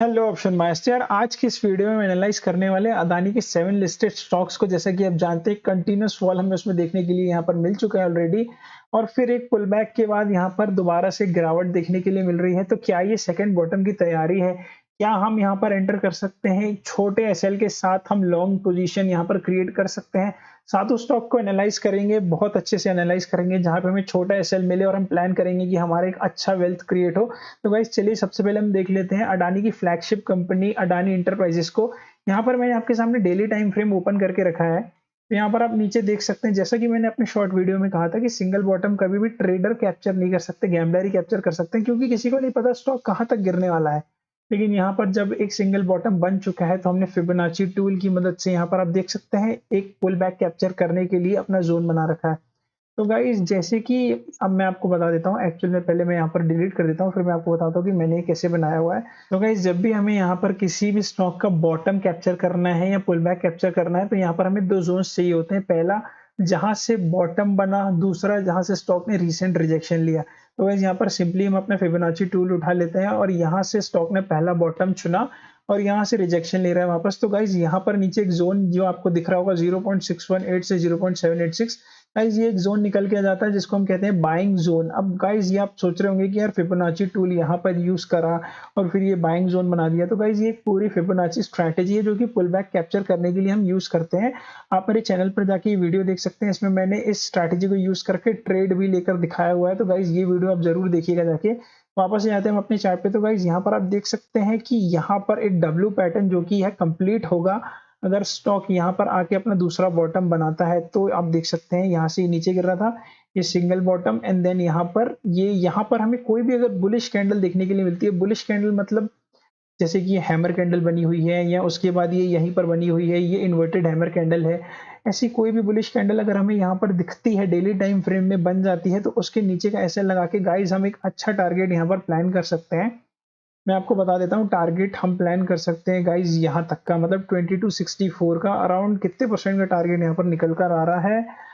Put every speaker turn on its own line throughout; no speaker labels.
Hello option master यार, आज की इस वीडियो में एनालाइज करने वाले हैं अदानी के 7 लिस्टेड स्टॉक्स को। जैसा कि आप जानते हैं कंटिन्यूअस फॉल हमें उसमें देखने के लिए यहाँ पर मिल चुका है ऑलरेडी, और फिर एक पुल बैक के बाद यहाँ पर दोबारा से गिरावट देखने के लिए मिल रही है। तो क्या ये सेकंड बॉटम की तैयारी है? क्या हम यहाँ पर एंटर कर सकते हैं? छोटे एसएल के साथ हम लॉन्ग पोजीशन यहाँ पर क्रिएट कर सकते हैं। सातों स्टॉक को एनालाइज करेंगे, बहुत अच्छे से एनालाइज करेंगे, जहाँ पे हमें छोटा एसएल मिले और हम प्लान करेंगे कि हमारा एक अच्छा वेल्थ क्रिएट हो। तो गाइस चलिए सबसे पहले हम देख लेते हैं अडानी की फ्लैगशिप कंपनी अडानी इंटरप्राइजेस को। यहाँ पर मैंने आपके सामने डेली टाइम फ्रेम ओपन करके रखा है। तो यहाँ पर आप नीचे देख सकते हैं, जैसा कि मैंने अपने शॉर्ट वीडियो में कहा था कि सिंगल बॉटम कभी भी ट्रेडर कैप्चर नहीं कर सकते, गैम्बलर ही कैप्चर कर सकते हैं, क्योंकि किसी को नहीं पता स्टॉक कहाँ तक गिरने वाला है। लेकिन यहाँ पर जब एक सिंगल बॉटम बन चुका है तो हमने फिबोनाची टूल की मदद से यहाँ पर आप देख सकते हैं एक पुल बैक कैप्चर करने के लिए अपना जोन बना रखा है। तो गाइस जैसे कि अब मैं आपको बता देता हूँ, एक्चुअल में पहले मैं यहाँ पर डिलीट कर देता हूँ, फिर मैं आपको बताता हूँ कि मैंने ये कैसे बनाया हुआ है। तो गाइस जब भी हमें यहाँ पर किसी भी स्टॉक का बॉटम कैप्चर करना है या पुल बैक कैप्चर करना है, तो यहाँ पर हमें दो जोन्स चाहिए होते हैं। पहला जहां से बॉटम बना, दूसरा जहां से स्टॉक ने रिसेंट रिजेक्शन लिया। तो गाइस यहाँ पर सिंपली हम अपना फिबोनाची टूल उठा लेते हैं और यहाँ से स्टॉक ने पहला बॉटम चुना और यहाँ से रिजेक्शन ले रहा है वापस। तो गाइस यहाँ पर नीचे एक जोन जो आपको दिख रहा होगा 0.618 से 0.786, गाइस ये एक जोन निकल के आ जाता है जिसको हम कहते हैं बाइंग जोन। अब गाइस ये आप सोच रहे होंगे कि यार फिबोनाची टूल यहाँ पर यूज करा और फिर ये बाइंग जोन बना दिया। तो गाइस ये एक पूरी फिबोनाची स्ट्रैटेजी है जो कि पुल बैक कैप्चर करने के लिए हम यूज करते हैं। आप मेरे चैनल पर जाके ये वीडियो देख सकते हैं, इसमें मैंने इस स्ट्रैटेजी को यूज करके ट्रेड भी लेकर दिखाया हुआ है। तो गाइस ये वीडियो आप जरूर देखिएगा जाके। वापस से आते हैं हम अपने चार्ट पे। तो गाइस यहाँ पर आप देख सकते हैं कि यहाँ पर एक डब्ल्यू पैटर्न जो कि है कंप्लीट होगा अगर स्टॉक यहाँ पर आके अपना दूसरा बॉटम बनाता है। तो आप देख सकते हैं यहाँ से नीचे गिर रहा था, ये सिंगल बॉटम, एंड देन यहाँ पर हमें कोई भी अगर बुलिश कैंडल देखने के लिए मिलती है, बुलिश कैंडल मतलब जैसे कि ये हैमर कैंडल बनी हुई है या उसके बाद ये यहीं पर बनी हुई है, ये इन्वर्टेड हैमर कैंडल है, ऐसी कोई भी बुलिश कैंडल अगर हमें यहाँ पर दिखती है, डेली टाइम फ्रेम में बन जाती है, तो उसके नीचे का एसएल लगा के गाइस हम एक अच्छा टारगेट यहाँ पर प्लान कर सकते हैं। मैं आपको बता देता हूँ टारगेट हम प्लान कर सकते हैं गाइस यहाँ तक का, मतलब 2264 का अराउंड कितने परसेंट का टारगेट यहाँ पर निकल कर आ रहा है।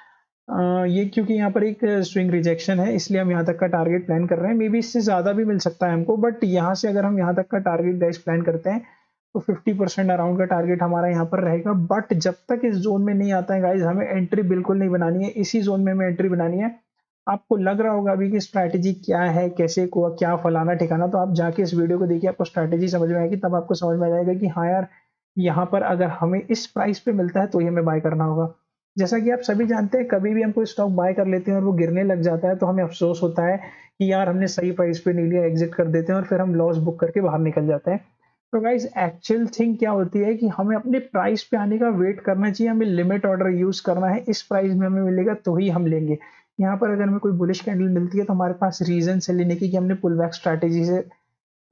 ये क्योंकि यहाँ पर एक स्विंग रिजेक्शन है इसलिए हम यहाँ तक का टारगेट प्लान कर रहे हैं। मे बी इससे ज़्यादा भी मिल सकता है हमको, बट यहाँ से अगर हम यहाँ तक का टारगेट गाइस प्लान करते हैं तो 50% अराउंड का टारगेट हमारा यहाँ पर रहेगा। बट जब तक इस जोन में नहीं आता है गाइस, हमें एंट्री बिल्कुल नहीं बनानी है, इसी जोन में हमें एंट्री बनानी है। आपको लग रहा होगा अभी कि स्ट्रैटेजी क्या है, कैसे को क्या फलाना ठिकाना, तो आप जाके इस वीडियो को देखिए, आपको स्ट्रैटेजी समझ में आएगी, तब आपको समझ में आ जाएगा कि हाँ यार यहाँ पर अगर हमें इस प्राइस पे मिलता है तो ही हमें बाय करना होगा। जैसा कि आप सभी जानते हैं, कभी भी हम कोई स्टॉक बाय कर लेते हैं और वो गिरने लग जाता है तो हमें अफसोस होता है कि यार हमने सही प्राइस पे नहीं लिया, एग्जिट कर देते हैं और फिर हम लॉस बुक करके बाहर निकल जाते हैं। तो गाइस एक्चुअल थिंग क्या होती है कि हमें अपने प्राइस पे आने का वेट करना चाहिए, हमें लिमिट ऑर्डर यूज करना है, इस प्राइस में हमें मिलेगा तो ही हम लेंगे। यहाँ पर अगर हमें कोई बुलिश कैंडल मिलती है तो हमारे पास रीजन है लेने की कि हमने पुल बैक स्ट्रैटेजी से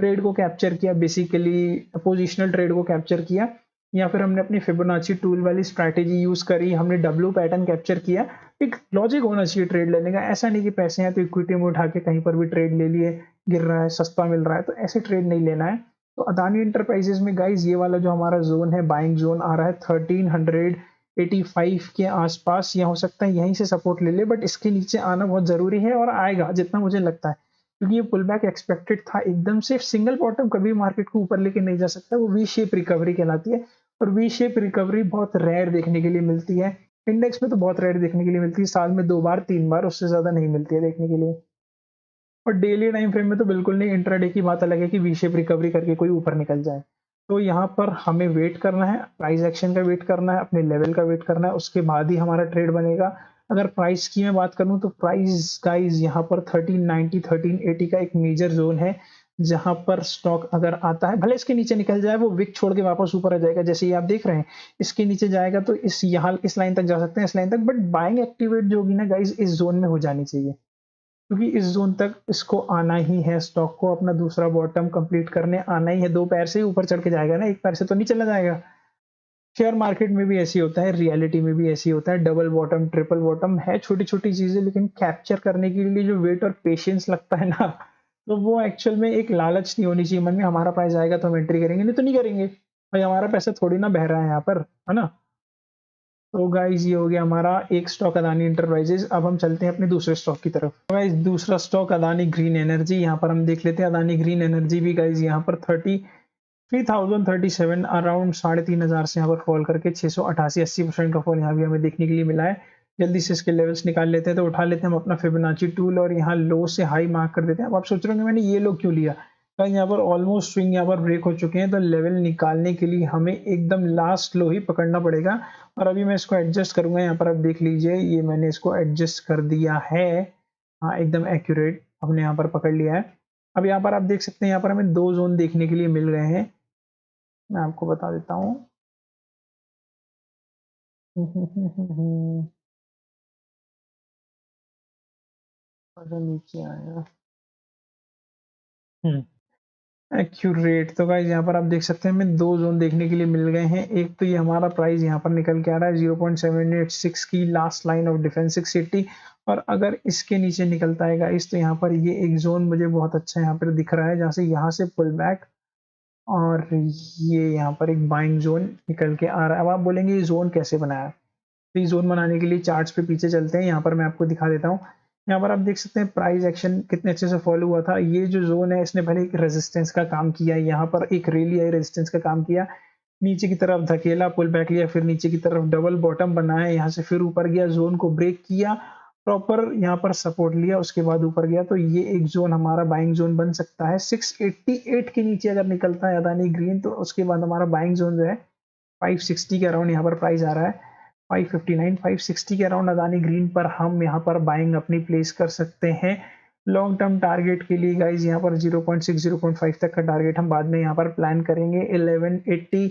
ट्रेड को कैप्चर किया, बेसिकली पोजिशनल ट्रेड को कैप्चर किया, या फिर हमने अपनी फिबोनाची टूल वाली स्ट्रैटेजी यूज करी, हमने डब्ल्यू पैटर्न कैप्चर किया। एक लॉजिक होना चाहिए ट्रेड लेने का, ऐसा नहीं कि पैसे हैं तो इक्विटी में उठा के कहीं पर भी ट्रेड ले लिए, गिर रहा है सस्ता मिल रहा है तो ऐसे ट्रेड नहीं लेना है। तो अदानी इंटरप्राइजेस में गाइज ये वाला जो हमारा जोन है, बाइंग जोन आ रहा है 1385 के आसपास, या हो सकता है यहीं से सपोर्ट ले ले, बट इसके नीचे आना बहुत जरूरी है और आएगा जितना मुझे लगता है, क्योंकि ये पुल बैक एक्सपेक्टेड था। एकदम से सिंगल बॉटम कभी मार्केट को ऊपर लेके नहीं जा सकता, वो वी शेप रिकवरी कहलाती है, और वी शेप रिकवरी बहुत रेयर देखने के लिए मिलती है। इंडेक्स में तो बहुत रेयर देखने के लिए मिलती है, साल में 2 बार 3 बार, उससे ज्यादा नहीं मिलती है देखने के लिए। और डेली टाइम फ्रेम में तो बिल्कुल नहीं, इंट्राडे की बात अलग है कि वी शेप रिकवरी करके कोई ऊपर निकल जाए। तो यहाँ पर हमें वेट करना है, प्राइस एक्शन का वेट करना है, अपने लेवल का वेट करना है, उसके बाद ही हमारा ट्रेड बनेगा। अगर प्राइस की मैं बात करूँ तो प्राइस गाइज यहाँ पर 1390 1380 का एक मेजर जोन है, जहां पर स्टॉक अगर आता है, भले इसके नीचे निकल जाए, वो विक छोड़ के वापस ऊपर आ जाएगा, जैसे ये आप देख रहे हैं, इसके नीचे जाएगा तो इस लाइन तक जा सकते हैं, इस लाइन तक, बट बाइंग एक्टिवेट जो होगी ना गाइज इस जोन में हो जानी चाहिए, क्योंकि इस जोन तक इसको आना ही है, स्टॉक को अपना दूसरा बॉटम कंप्लीट करने आना ही है। दो पैर से ही ऊपर चढ़ के जाएगा ना, एक पैर से तो नहीं चला जाएगा। शेयर मार्केट में भी ऐसी होता है, रियलिटी में भी ऐसी होता है, डबल बॉटम ट्रिपल बॉटम है, छोटी छोटी चीजें, लेकिन कैप्चर करने के लिए जो वेट और पेशेंस लगता है ना, तो वो एक्चुअल में एक लालच नहीं होनी चाहिए मन में, हमारा प्राइस आएगा तो हम एंट्री करेंगे, नहीं तो नहीं करेंगे भाई, हमारा पैसा थोड़ी ना बह रहा है यहाँ पर, है ना। तो गाइज ये हो गया हमारा एक स्टॉक अदानी इंटरप्राइजेज। अब हम चलते हैं अपने दूसरे स्टॉक की तरफ। गाइज दूसरा स्टॉक अदानी ग्रीन एनर्जी, यहाँ पर हम देख लेते हैं अदानी ग्रीन एनर्जी भी गाइज यहाँ पर 3037 अराउंड 3500 से यहाँ पर फॉल करके 688-80% का फॉल यहाँ भी हमें देखने के लिए मिला है। जल्दी से इसके लेवल्स निकाल लेते हैं, तो उठा लेते हैं हम अपना फिबोनाची टूल और यहाँ लो से हाई मार्क कर देते हैं। अब आप सोच रहे होंगे मैंने ये लो क्यों लिया? तो यहाँ पर ऑलमोस्ट स्विंग यहाँ पर ब्रेक हो चुके हैं, तो लेवल निकालने के लिए हमें एकदम लास्ट लो ही पकड़ना पड़ेगा। और अभी मैं इसको एडजस्ट करूँगा, यहाँ पर आप देख लीजिए ये मैंने इसको एडजस्ट कर दिया है। हाँ, एकदम एक्यूरेट हमने यहाँ पर पकड़ लिया है। अब यहाँ पर आप देख सकते हैं, यहाँ पर हमें 2 ज़ोन देखने के लिए मिल रहे हैं। मैं आपको बता देता हूँ। थोड़ा नीचे आया। एक्यूरेट। तो गाइस यहाँ पर आप देख सकते हैं हमें 2 ज़ोन देखने के लिए मिल गए हैं। एक तो ये हमारा प्राइस यहाँ पर निकल के आ रहा है 0.786 की लास्ट लाइन ऑफ डिफेंस 680, और अगर इसके नीचे निकलता है गाइस तो यहाँ पर ये एक ज़ोन मुझे बहुत अच्छा यहाँ पर दिख रहा है, जहाँ से यहाँ से पुल बैक और ये यहाँ पर एक बाइंग ज़ोन निकल के आ रहा है। अब आप बोलेंगे ये ज़ोन कैसे बनाया? तो ये ज़ोन बनाने के लिए चार्ट्स पे पीछे चलते हैं, यहाँ पर मैं आपको दिखा देता हूँ। यहाँ पर आप देख सकते हैं प्राइस एक्शन कितने अच्छे से फॉलो हुआ था। ये जो ज़ोन है इसने पहले एक रेजिस्टेंस का काम किया, यहाँ पर एक रैली आई रेजिस्टेंस का काम किया, नीचे की तरफ धकेला, पुल बैक लिया, फिर नीचे की तरफ डबल बॉटम बनाया, यहाँ से फिर ऊपर गया, ज़ोन को ब्रेक किया, प्रॉपर यहाँ पर सपोर्ट लिया, उसके बाद ऊपर गया। तो ये एक ज़ोन हमारा बाइंग ज़ोन बन सकता है। 688 के नीचे अगर निकलता है अदानी ग्रीन, तो उसके बाद हमारा बाइंग ज़ोन जो है 560 के अराउंड यहाँ पर प्राइस आ रहा है। 559 560 के अराउंड अदानी ग्रीन पर हम यहाँ पर बाइंग अपनी प्लेस कर सकते हैं। लॉन्ग टर्म टारगेट के लिए गाइज यहाँ पर 0.6 0.5 तक का टारगेट हम बाद में यहाँ पर प्लान करेंगे। 1180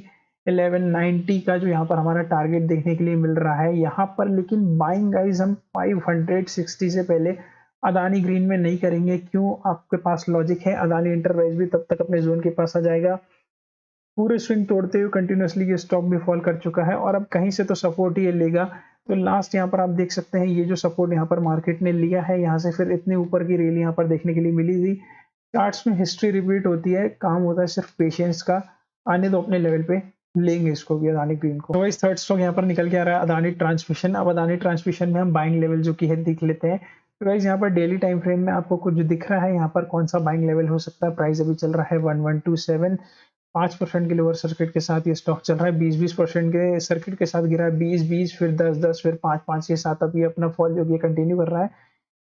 1190 का जो यहाँ पर हमारा टारगेट देखने के लिए मिल रहा है यहाँ पर, लेकिन बाइंग गाइज हम 560 से पहले अदानी ग्रीन में नहीं करेंगे। क्यों? आपके पास लॉजिक है, अदानी इंटरप्राइज भी तब तक अपने जोन के पास आ जाएगा। पूरे स्विंग तोड़ते हुए कंटिन्यूअसली ये स्टॉक भी फॉल कर चुका है और अब कहीं से तो सपोर्ट ही ये लेगा। तो लास्ट यहाँ पर आप देख सकते हैं ये जो सपोर्ट यहाँ पर मार्केट ने लिया है, यहाँ से फिर इतने ऊपर की रैली यहाँ पर देखने के लिए मिली थी। चार्ट्स में हिस्ट्री रिपीट होती है, काम होता है सिर्फ पेशेंस का। आने दो अपने लेवल पे, लेंगे इसको भी अदानी ग्रीन को। तो इस थर्ड स्टॉक यहाँ पर निकल के आ रहा है अदानी ट्रांसमिशन। अब अदानी ट्रांसमिशन में हम बाइंग लेवल जो की है देख लेते हैं। तो गाइस यहाँ पर डेली टाइम फ्रेम में आपको कुछ दिख रहा है, यहाँ पर कौन सा बाइंग लेवल हो सकता है। प्राइस अभी चल रहा है 1127, 5% के लोअर सर्किट के साथ ये स्टॉक चल रहा है। 20% के सर्किट के साथ गिरा है, 20 फिर 10 फिर 5 के साथ अब ये अपना फॉल जो कि कंटिन्यू कर रहा है।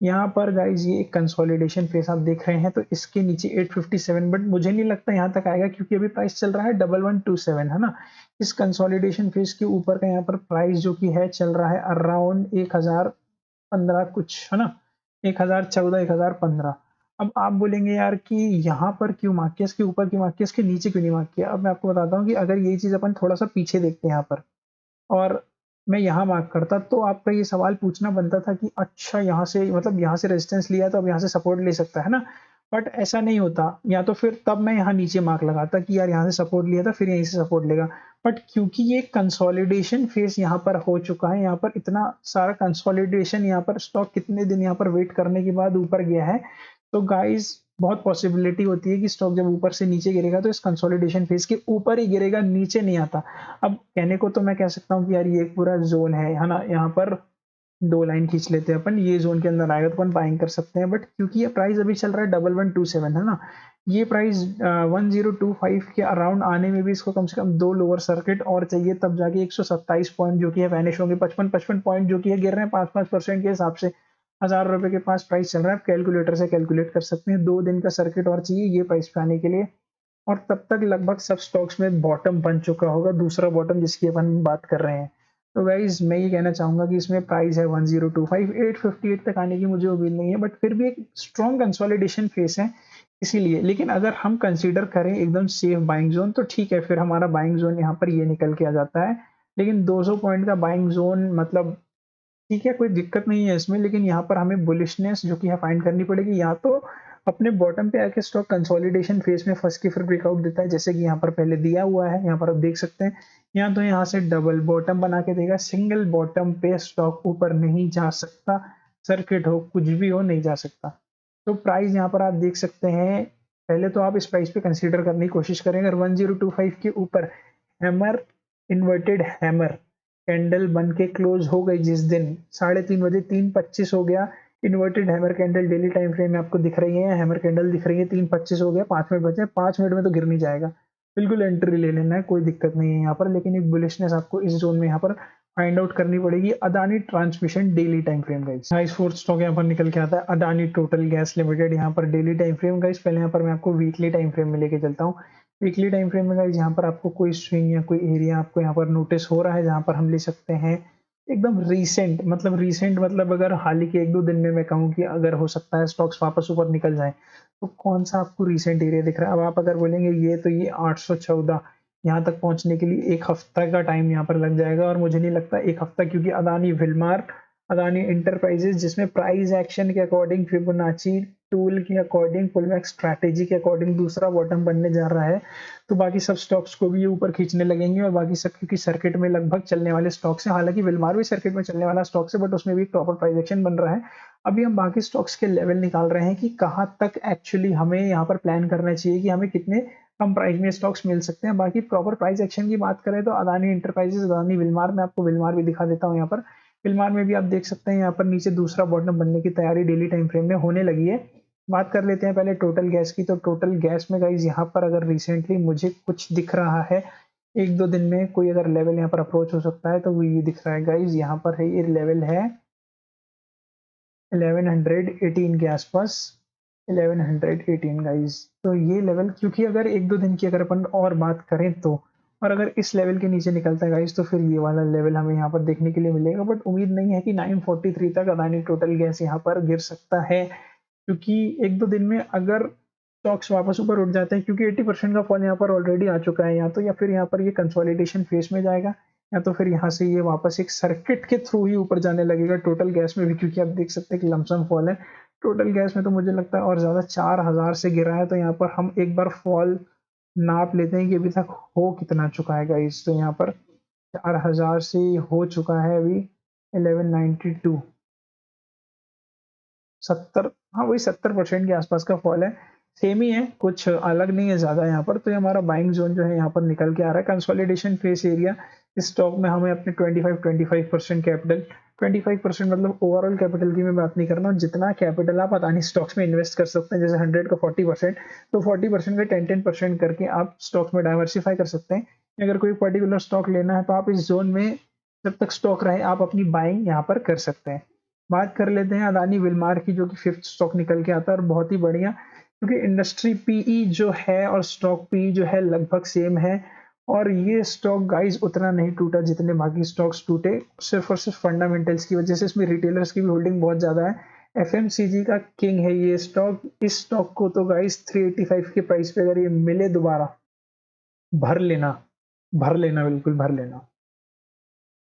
यहाँ पर गाइज ये एक कंसोलिडेशन फेस आप देख रहे हैं, तो इसके नीचे 857, बट मुझे नहीं लगता यहाँ तक आएगा क्योंकि अभी प्राइस चल रहा है 1127 है ना। इस कंसोलिडेशन फेस के ऊपर का यहाँ पर प्राइस जो कि है चल रहा है अराउंड 1015 कुछ है ना, 1014 1015। अब आप बोलेंगे यार कि यहाँ पर क्यों मार्क किया, इसके ऊपर क्यों मार्क किया, इसके नीचे क्यों नहीं मार्क किया। अब मैं आपको बताता हूँ कि अगर यही चीज अपन थोड़ा सा पीछे देखते हैं यहाँ पर और मैं यहाँ मार्क करता, तो आपका ये सवाल पूछना बनता था कि अच्छा यहाँ से मतलब यहाँ से रेजिस्टेंस लिया तो अब यहाँ से सपोर्ट ले सकता है ना। बट ऐसा नहीं होता, या तो फिर तब मैं यहाँ नीचे मार्क लगाता कि यार यहाँ से सपोर्ट लिया था फिर यहीं से सपोर्ट लेगा। बट क्योंकि ये कंसोलिडेशन फेस यहाँ पर हो चुका है, यहाँ पर इतना सारा कंसोलिडेशन, यहाँ पर स्टॉक कितने दिन यहाँ पर वेट करने के बाद ऊपर गया है, तो गाइज बहुत पॉसिबिलिटी होती है कि स्टॉक जब ऊपर से नीचे गिरेगा तो इस कंसोलिडेशन फेज के ऊपर ही गिरेगा, नीचे नहीं आता। अब कहने को तो मैं कह सकता हूँ कि यार ये एक पूरा जोन है ना, यहाँ पर 2 लाइन खींच लेते हैं अपन, ये जोन के अंदर आएगा तो अपन बाइंग कर सकते हैं। बट क्योंकि ये प्राइस अभी चल रहा है 1127 है ना, ये प्राइस 1025 के अराउंड आने में भी इसको कम से कम 2 लोअर सर्किट और चाहिए, तब जाके 127 पॉइंट जो कि है वैनिश होंगे। 55 पॉइंट जो कि है गिर रहे हैं 5% के हिसाब से। 1000 रुपए के पास प्राइस चल रहा है, आप कैलकुलेटर से कैलकुलेट कर सकते हैं। 2 दिन का सर्किट और चाहिए ये प्राइस पे आने के लिए, और तब तक लगभग सब स्टॉक्स में बॉटम बन चुका होगा, दूसरा बॉटम जिसकी अपन बात कर रहे हैं। तो गाइज मैं ये कहना चाहूंगा कि इसमें प्राइस है 1025, 858 तक आने की मुझे उम्मीद नहीं है, बट फिर भी एक स्ट्रॉन्ग कंसोलिडेशन फेस है इसीलिए। लेकिन अगर हम कंसीडर करें एकदम सेफ बाइंग जोन तो ठीक है, फिर हमारा बाइंग जोन यहाँ पर ये निकल के आ जाता है। लेकिन 200 पॉइंट का बाइंग जोन मतलब ठीक है, कोई दिक्कत नहीं है इसमें, लेकिन यहाँ पर हमें बुलिशनेस जो कि है फाइंड करनी पड़ेगी। या तो अपने बॉटम पे आके स्टॉक कंसोलिडेशन फेज में फंस के फिर ब्रेकआउट देता है, जैसे कि यहाँ पर पहले दिया हुआ है, यहाँ पर आप देख सकते हैं। या तो यहाँ से डबल बॉटम बना के देगा, सिंगल बॉटम पे स्टॉक ऊपर नहीं जा सकता, सर्किट हो कुछ भी हो नहीं जा सकता। तो प्राइस यहाँ पर आप देख सकते हैं, पहले तो आप इस प्राइस पे कंसीडर करने की कोशिश करें। अगर 1025 के ऊपर हैमर, इन्वर्टेड हैमर कैंडल बन के क्लोज हो गई जिस दिन 3:30 बजे 3:25 हो गया, inverted hammer candle daily time frame में आपको दिख रही है, हैमर कैंडल दिख रही है, 3:25 हो गया, 5 मिनट बचे, 5 मिनट में तो गिर नहीं जाएगा। बिल्कुल एंट्री ले लेना है, कोई दिक्कत नहीं है यहाँ पर, लेकिन एक बुलिशनेस आपको इस ज़ोन में यहाँ पर फाइंड आउट करनी पड़ेगी। Adani transmission daily time frame guys. Nice fourth stock यहाँ पर निकल के आता है अदानी टोटल गैस लिमिटेड, यहाँ पर डेली टाइम फ्रेम गाइस। पहले यहाँ पर मैं आपको वीकली टाइम फ्रेम में लेके चलता हूँ। वीकली टाइम फ्रेम में गाइस यहाँ पर आपको कोई स्विंग या कोई एरिया आपको यहाँ पर नोटिस हो रहा है जहाँ पर हम ले सकते हैं एकदम रीसेंट मतलब अगर हाल ही के 1-2 दिन में मैं कहूँ कि अगर हो सकता है स्टॉक्स वापस ऊपर निकल जाएँ, तो कौन-सा आपको रीसेंट एरिया दिख रहा है? अब आप अगर बोलेंगे ये 814 यहाँ तक पहुँचने के लिए 1 हफ्ता का टाइम यहाँ पर लग जाएगा, और मुझे नहीं लगता 1 हफ्ता, क्योंकि अदानी विलमार, अदानी एंटरप्राइजेज़ जिसमें प्राइस एक्शन के अकॉर्डिंग, फिबोनाची टूल के अकॉर्डिंग, पुलबैक स्ट्रैटेजी के अकॉर्डिंग दूसरा बॉटम बनने जा रहा है। तो बाकी सब स्टॉक्स को भी ये ऊपर खींचने लगेंगे, और बाकी सब क्योंकि सर्किट में लगभग चलने वाले स्टॉक्स हैं। हालाँकि विलमार भी सर्किट में चलने वाला स्टॉक्स है, बट उसमें भी एक प्रॉपर प्राइस एक्शन बन रहा है। अभी हम बाकी स्टॉक्स के लेवल निकाल रहे हैं कि कहाँ तक एक्चुअली हमें यहाँ पर प्लान करना चाहिए कि हमें कितने कम प्राइस में स्टॉक्स मिल सकते हैं। बाकी प्रॉपर प्राइस एक्शन की बात करें तो अदानी एंटरप्राइजेस, अदानी विलमार, मैं आपको विलमार भी दिखा देता हूँ यहाँ पर। विलमार में भी आप देख सकते हैं यहाँ पर नीचे दूसरा बॉटम बनने की तैयारी डेली टाइम फ्रेम में होने लगी है। बात कर लेते हैं पहले टोटल गैस की। तो टोटल गैस में गाइज यहाँ पर अगर रिसेंटली मुझे कुछ दिख रहा है, 1-2 दिन में कोई अगर लेवल यहाँ पर अप्रोच हो सकता है, तो वो ये दिख रहा है गाइज। यहाँ पर है, ये लेवल है 1118 के आसपास, 1118 गाइस। तो ये लेवल, क्योंकि अगर 1-2 दिन की अगर अपन और बात करें तो, और अगर इस लेवल के नीचे निकलता है गाइस, तो फिर ये वाला लेवल हमें यहाँ पर देखने के लिए मिलेगा। बट उम्मीद नहीं है कि 943 तक अदानी टोटल गैस यहाँ पर गिर सकता है, क्योंकि 1-2 दिन में अगर स्टॉक्स वापस ऊपर उठ जाते हैं, क्योंकि 80% का फॉल यहाँ पर ऑलरेडी आ चुका है, या तो या फिर यहाँ पर ये कंसोलिडेशन फेज में जाएगा, या तो फिर यहाँ से ये वापस एक सर्किट के थ्रू ही ऊपर जाने लगेगा टोटल गैस में भी, क्योंकि आप देख सकते हैं कि लमसम फॉल है टोटल गैस में। तो मुझे लगता है और ज़्यादा 4000 से गिरा है, तो यहाँ पर हम एक बार फॉल नाप लेते हैं कि अभी तक हो कितना चुका है गाइस। तो यहाँ पर 4000 से हो चुका है अभी 1192, 70, हाँ वही 70% के आसपास का फॉल है। सेम ही है, कुछ अलग नहीं है ज़्यादा यहाँ पर। तो ये हमारा बाइंग जोन जो है यहाँ पर निकल के आ रहा है। कंसोलिडेशन फेस एरिया, इस स्टॉक में हमें अपने 25% कैपिटल, 25% मतलब ओवरऑल कैपिटल की मैं बात नहीं कर रहा हूँ, जितना कैपिटल आप अदानी स्टॉक्स में इन्वेस्ट कर सकते हैं, जैसे 100 का 40%, तो 40% का 10-10% करके आप स्टॉक्स में डाइवर्सिफाई कर सकते हैं। अगर कोई पर्टिकुलर स्टॉक लेना है तो आप इस जोन में जब तक स्टॉक रहे आप अपनी बाइंग यहाँ पर कर सकते हैं। बात कर लेते हैं अदानी विलमार की, जो कि 5th स्टॉक निकल के आता है, और बहुत ही बढ़िया, क्योंकि इंडस्ट्री पीई जो है और स्टॉक पीई जो है लगभग सेम है, और ये स्टॉक गाइस उतना नहीं टूटा जितने बाकी स्टॉक्स टूटे, सिर्फ और सिर्फ फंडामेंटल्स की वजह से। इसमें रिटेलर्स की भी होल्डिंग बहुत ज़्यादा है, एफएमसीजी का किंग है ये स्टॉक। इस स्टॉक को तो गाइस 385 के प्राइस पे अगर ये मिले दोबारा, भर लेना, भर लेना, बिल्कुल भर लेना।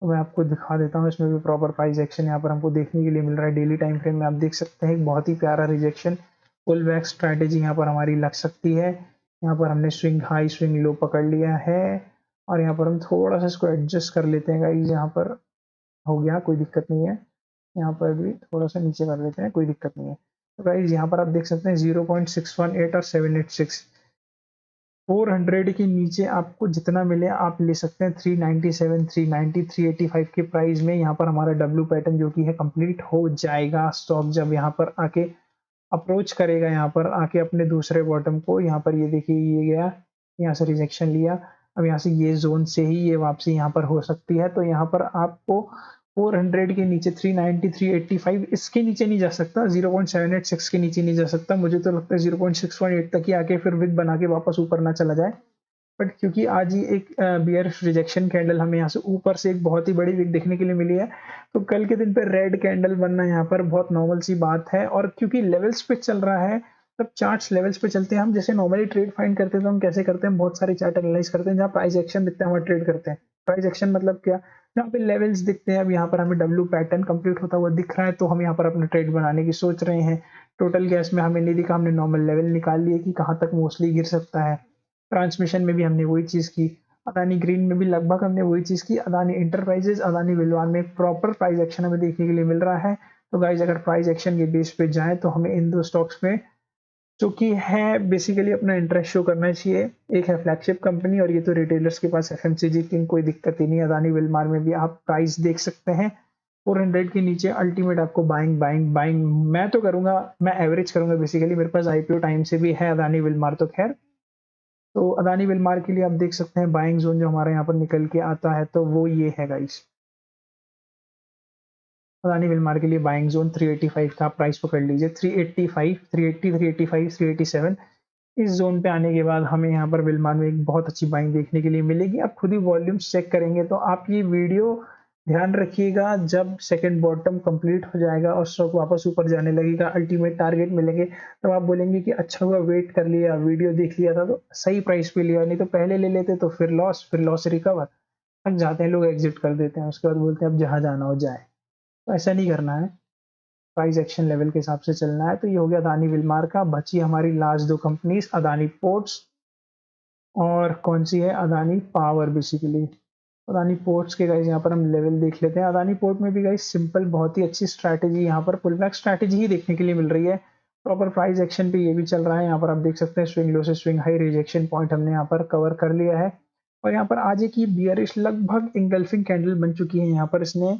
तो मैं आपको दिखा देता हूँ, इसमें भी प्रॉपर प्राइस एक्शन यहाँ पर हमको देखने के लिए मिल रहा है। डेली टाइम फ्रेम में आप देख सकते हैं एक बहुत ही प्यारा रिजेक्शन, पुल बैक स्ट्रैटेजी यहाँ पर हमारी लग सकती है। यहाँ पर हमने स्विंग हाई स्विंग लो पकड़ लिया है, और यहाँ पर हम थोड़ा सा इसको एडजस्ट कर लेते हैं गाइज। यहाँ पर हो गया, कोई दिक्कत नहीं है। यहाँ पर भी थोड़ा सा नीचे कर लेते हैं, कोई दिक्कत नहीं है। तो गाइज यहाँ पर आप देख सकते हैं 0.618 और 786, 400 के नीचे आपको जितना मिले आप ले सकते हैं। 397, 390, 385 के प्राइस में यहाँ पर हमारा डब्ल्यू पैटर्न जो कि है कंप्लीट हो जाएगा। स्टॉक जब यहाँ पर आके अप्रोच करेगा, यहाँ पर आके अपने दूसरे बॉटम को, यहाँ पर ये देखिए ये गया, यहाँ से रिजेक्शन लिया, अब यहाँ से ये जोन से ही ये वापसी यहाँ पर हो सकती है। तो यहाँ पर आपको 400 के नीचे 390, 385 इसके नीचे नहीं जा सकता, 0.786 के नीचे नहीं जा सकता। मुझे तो लगता है 0.618 तक ही आके फिर विक बना के वापस ऊपर ना चला जाए। बट क्योंकि आज ही एक बियरिश रिजेक्शन कैंडल हमें यहाँ से ऊपर से एक बहुत ही बड़ी विक देखने के लिए मिली है, तो कल के दिन पे रेड कैंडल बनना यहाँ पर बहुत नॉर्मल सी बात है। और क्योंकि लेवल्स पे चल रहा है, तब चार्ट्स लेवल्स पे चलते हैं। हम जैसे नॉर्मली ट्रेड फाइंड करते हैं तो हम कैसे करते हैं, बहुत सारे चार्ट एनालाइज करते हैं, जहाँ प्राइस एक्शन दिखता है वहाँ ट्रेड करते हैं। प्राइस एक्शन मतलब क्या, जहाँ पे लेवल्स दिखते हैं। अब यहाँ पर हमें डब्ल्यू पैटर्न कंप्लीट होता हुआ दिख रहा है, तो हम यहाँ पर अपना ट्रेड बनाने की सोच रहे हैं। टोटल गैस में हमें नहीं दिखा, हमने नॉर्मल लेवल निकाल लिए कि कहाँ तक मोस्टली गिर सकता है। ट्रांसमिशन में भी हमने वही चीज़ की, अदानी ग्रीन में भी लगभग हमने वही चीज़ की। अदानी इंटरप्राइजेज, अदानी विलवान में एक प्रॉपर प्राइस एक्शन हमें देखने के लिए मिल रहा है। तो गाइज अगर प्राइस एक्शन के बेस पे जाए तो हमें इन दो स्टॉक्स में, जो कि है बेसिकली अपना इंटरेस्ट शो करना चाहिए। एक है फ्लैगशिप कंपनी, और ये तो रिटेलर्स के पास एफएमसीजी की कोई दिक्कत ही नहीं। अदानी विलमार में भी आप प्राइस देख सकते हैं 400 के नीचे अल्टीमेट आपको बाइंग बाइंग बाइंग मैं तो करूंगा, मैं एवरेज करूंगा बेसिकली। मेरे पास आईपीओ टाइम से भी है अदानी विलमार, तो खैर तो अदानी विलमार के लिए आप देख सकते हैं बाइंग ज़ोन जो हमारे यहाँ पर निकल के आता है तो वो ये है गाइस। अदानी विलमार के लिए बाइंग ज़ोन 385 का आप प्राइस पकड़ लीजिए। 385, 380, 385, 387 इस ज़ोन पे आने के बाद हमें यहाँ पर विलमार में एक बहुत अच्छी बाइंग देखने के लिए मिलेगी। आप खुद ही वॉल्यूम्स चेक करेंगे तो आप ये वीडियो ध्यान रखिएगा, जब सेकंड बॉटम कंप्लीट हो जाएगा और स्टॉक वापस ऊपर जाने लगेगा, अल्टीमेट टारगेट मिलेंगे, तब आप बोलेंगे कि अच्छा हुआ वेट कर लिया, वीडियो देख लिया था तो सही प्राइस पे लिया, नहीं तो पहले ले लेते तो फिर लॉस से रिकवर थक जाते हैं लोग, एग्जिट कर देते हैं, उसके बाद बोलते हैं अब जहाँ जाना हो जाए। तो ऐसा नहीं करना है, प्राइस एक्शन लेवल के हिसाब से चलना है। तो ये हो गया अदानी विलमार का। बची हमारी लास्ट दो कंपनीज, अदानी पोर्ट्स और कौन सी है, Adani power basically. Adani ports के गाइस यहाँ पर हम लेवल देख लेते हैं। अदानी पोर्ट में भी गाइस सिंपल बहुत ही अच्छी स्ट्रैटेजी, यहाँ पर पुल बैक स्ट्रैटेजी ही देखने के लिए मिल रही है। प्रॉपर प्राइस एक्शन पे ये भी चल रहा है। यहाँ पर आप देख सकते हैं स्विंग लो से स्विंग हाई रिजेक्शन पॉइंट हमने यहाँ पर कवर कर लिया है और यहाँ पर आज की बियरिश लगभग इंगल्फिंग कैंडल बन चुकी है। यहाँ पर इसने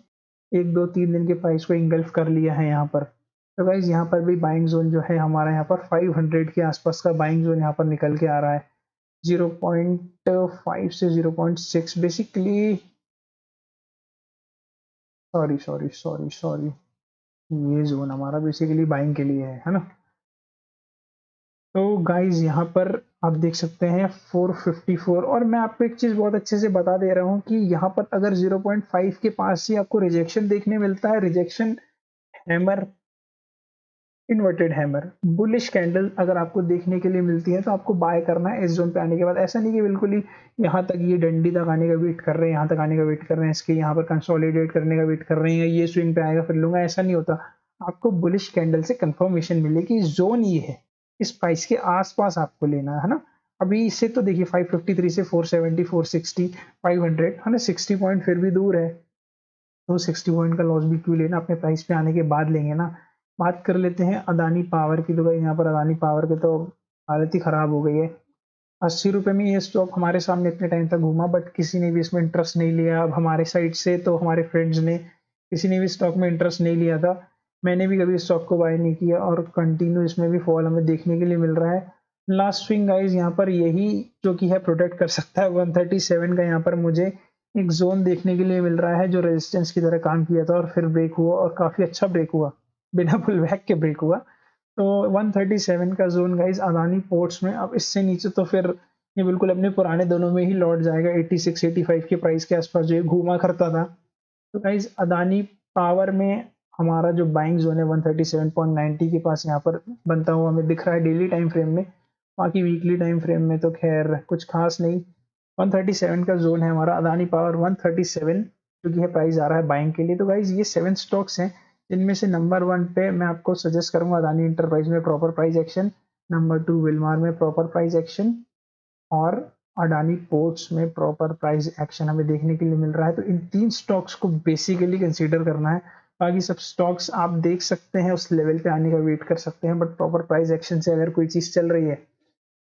1 2 3 दिन के प्राइस को इंगल्फ कर लिया है यहाँ पर। तो गाइज यहाँ पर भी बाइंग जोन जो है हमारा यहाँ पर 500 के आसपास का बाइंग जोन यहाँ पर निकल के आ रहा है। 0.5 से 0.6 बेसिकली, सॉरी, ये जोन हमारा बेसिकली बाइंग के लिए है ना। तो गाइज यहाँ पर आप देख सकते हैं 454, और मैं आपको एक चीज बहुत अच्छे से बता दे रहा हूँ कि यहाँ पर अगर 0.5 के पास ही आपको रिजेक्शन देखने मिलता है, rejection hammer, inverted hammer, bullish candle अगर आपको देखने के लिए मिलती है तो आपको बाय करना है इस जोन पे आने के बाद। ऐसा नहीं कि बिल्कुल ही यहाँ तक ये डंडी तक आने का वेट कर रहे हैं, यहाँ तक आने का वेट कर रहे हैं, इसके यहाँ पर कंसोलिडेट करने का वेट कर रहे हैं, ये स्विंग पे आएगा फिर लूंगा, ऐसा नहीं होता। आपको बुलिश कैंडल से कंफर्मेशन मिलेगी जोन ये है, इस प्राइस के आसपास आपको लेना है ना। अभी इससे तो देखिए 553 से 470, 460, 500 है ना, 60 पॉइंट फिर भी दूर है, तो 60 पॉइंट का लॉस भी क्यों लेना, अपने प्राइस पे आने के बाद लेंगे ना। बात कर लेते हैं अदानी पावर की। तो भाई यहाँ पर अदानी पावर के तो हालत ही खराब हो गई है। 80 रुपये में ये स्टॉक हमारे सामने इतने टाइम तक घूमा, बट किसी ने भी इसमें इंटरेस्ट नहीं लिया। अब हमारे साइड से तो हमारे फ्रेंड्स ने किसी ने भी स्टॉक में इंटरेस्ट नहीं लिया था, मैंने भी कभी स्टॉक को बाय नहीं किया और कंटिन्यू इसमें भी फॉल हमें देखने के लिए मिल रहा है। लास्ट स्विंग गाइज यहाँ पर यही जो कि है प्रोटेक्ट कर सकता है। 137 का यहाँ पर मुझे एक जोन देखने के लिए मिल रहा है जो रेजिस्टेंस की तरह काम किया था और फिर ब्रेक हुआ और काफी अच्छा ब्रेक हुआ, बिना पुल बैक के ब्रेक हुआ। तो 137 का जोन गाइज अदानी पोर्ट्स में। अब इससे नीचे तो फिर ये बिल्कुल अपने पुराने दोनों में ही लौट जाएगा, 86 85 के प्राइस के आसपास जो ये घूमा करता था। तो गाइज अदानी पावर में हमारा जो बाइंग जोन है 137.90 के पास यहाँ पर बनता हुआ हमें दिख रहा है डेली टाइम फ्रेम में। बाकी वीकली टाइम फ्रेम में तो खैर कुछ खास नहीं। 137 का जोन है हमारा, अदानी पावर 137 जो कि है प्राइस आ रहा है बाइंग के लिए। तो गाइज ये 7 स्टॉक्स हैं जिनमें से नंबर 1 पे मैं आपको सजेस्ट करूंगा अदानी इंटरप्राइज में proper price action, number 2 Wilmar में प्रॉपर प्राइस एक्शन और अडानी पोर्ट्स में प्रॉपर प्राइस एक्शन हमें देखने के लिए मिल रहा है। तो इन 3 स्टॉक्स को बेसिकली कंसीडर करना है। बाकी सब स्टॉक्स आप देख सकते हैं, उस लेवल पे आने का वेट कर सकते हैं, बट प्रॉपर प्राइस एक्शन से अगर कोई चीज़ चल रही है,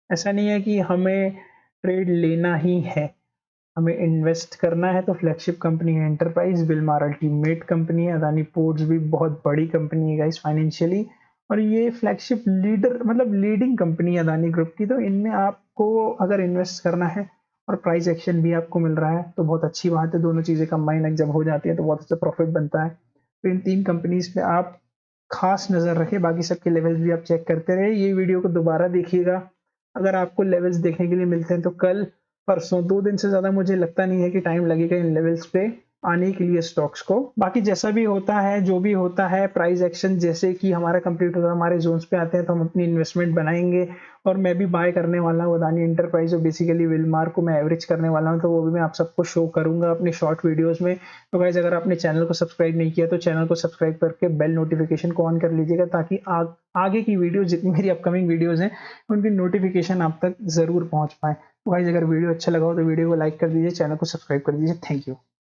ऐसा नहीं है कि हमें ट्रेड लेना ही है, हमें इन्वेस्ट करना है। तो फ्लैगशिप कंपनी है एंटरप्राइज, विलमार अल्टीमेट कंपनी है, अदानी पोर्ट्स भी बहुत बड़ी कंपनी है गाइस फाइनेंशियली, और ये फ्लैगशिप लीडर मतलब लीडिंग कंपनी है अदानी ग्रुप की। तो इनमें आपको अगर इन्वेस्ट करना है और प्राइस एक्शन भी आपको मिल रहा है तो बहुत अच्छी बात है। दोनों चीज़ें कंबाइन जब हो जाती है तो बहुत अच्छा प्रॉफिट बनता है। तो इन 3 कंपनीज पे आप खास नज़र रखें, बाकी सबके लेवल्स भी आप चेक करते रहे। ये वीडियो को दोबारा देखिएगा, अगर आपको लेवल्स देखने के लिए मिलते हैं तो कल परसों 2 दिन से ज़्यादा मुझे लगता नहीं है कि टाइम लगेगा इन लेवल्स पे आने के लिए स्टॉक्स को। बाकी जैसा भी होता है, जो भी होता है, प्राइस एक्शन जैसे कि हमारा कंप्लीट होगा, हमारे जोन्स पे आते हैं तो हम अपनी इन्वेस्टमेंट बनाएंगे। और मैं भी बाय करने वाला हूँ अदानी एंटरप्राइज और बेसिकली विलमार को मैं एवरेज करने वाला हूँ, तो वो भी मैं आप सबको शो करूंगा अपने शॉर्ट वीडियोस में। तो गाइस अगर आपने चैनल को सब्सक्राइब नहीं किया तो चैनल को सब्सक्राइब करके बेल नोटिफिकेशन को ऑन कर लीजिएगा, ताकि आगे की वीडियो जितनी मेरी अपकमिंग वीडियोस हैं उनकी नोटिफिकेशन आप तक जरूर पहुंच पाए। तो गाइस अगर वीडियो अच्छा लगा हो तो वीडियो को लाइक कर दीजिए, चैनल को सब्सक्राइब कर दीजिए। Thank you.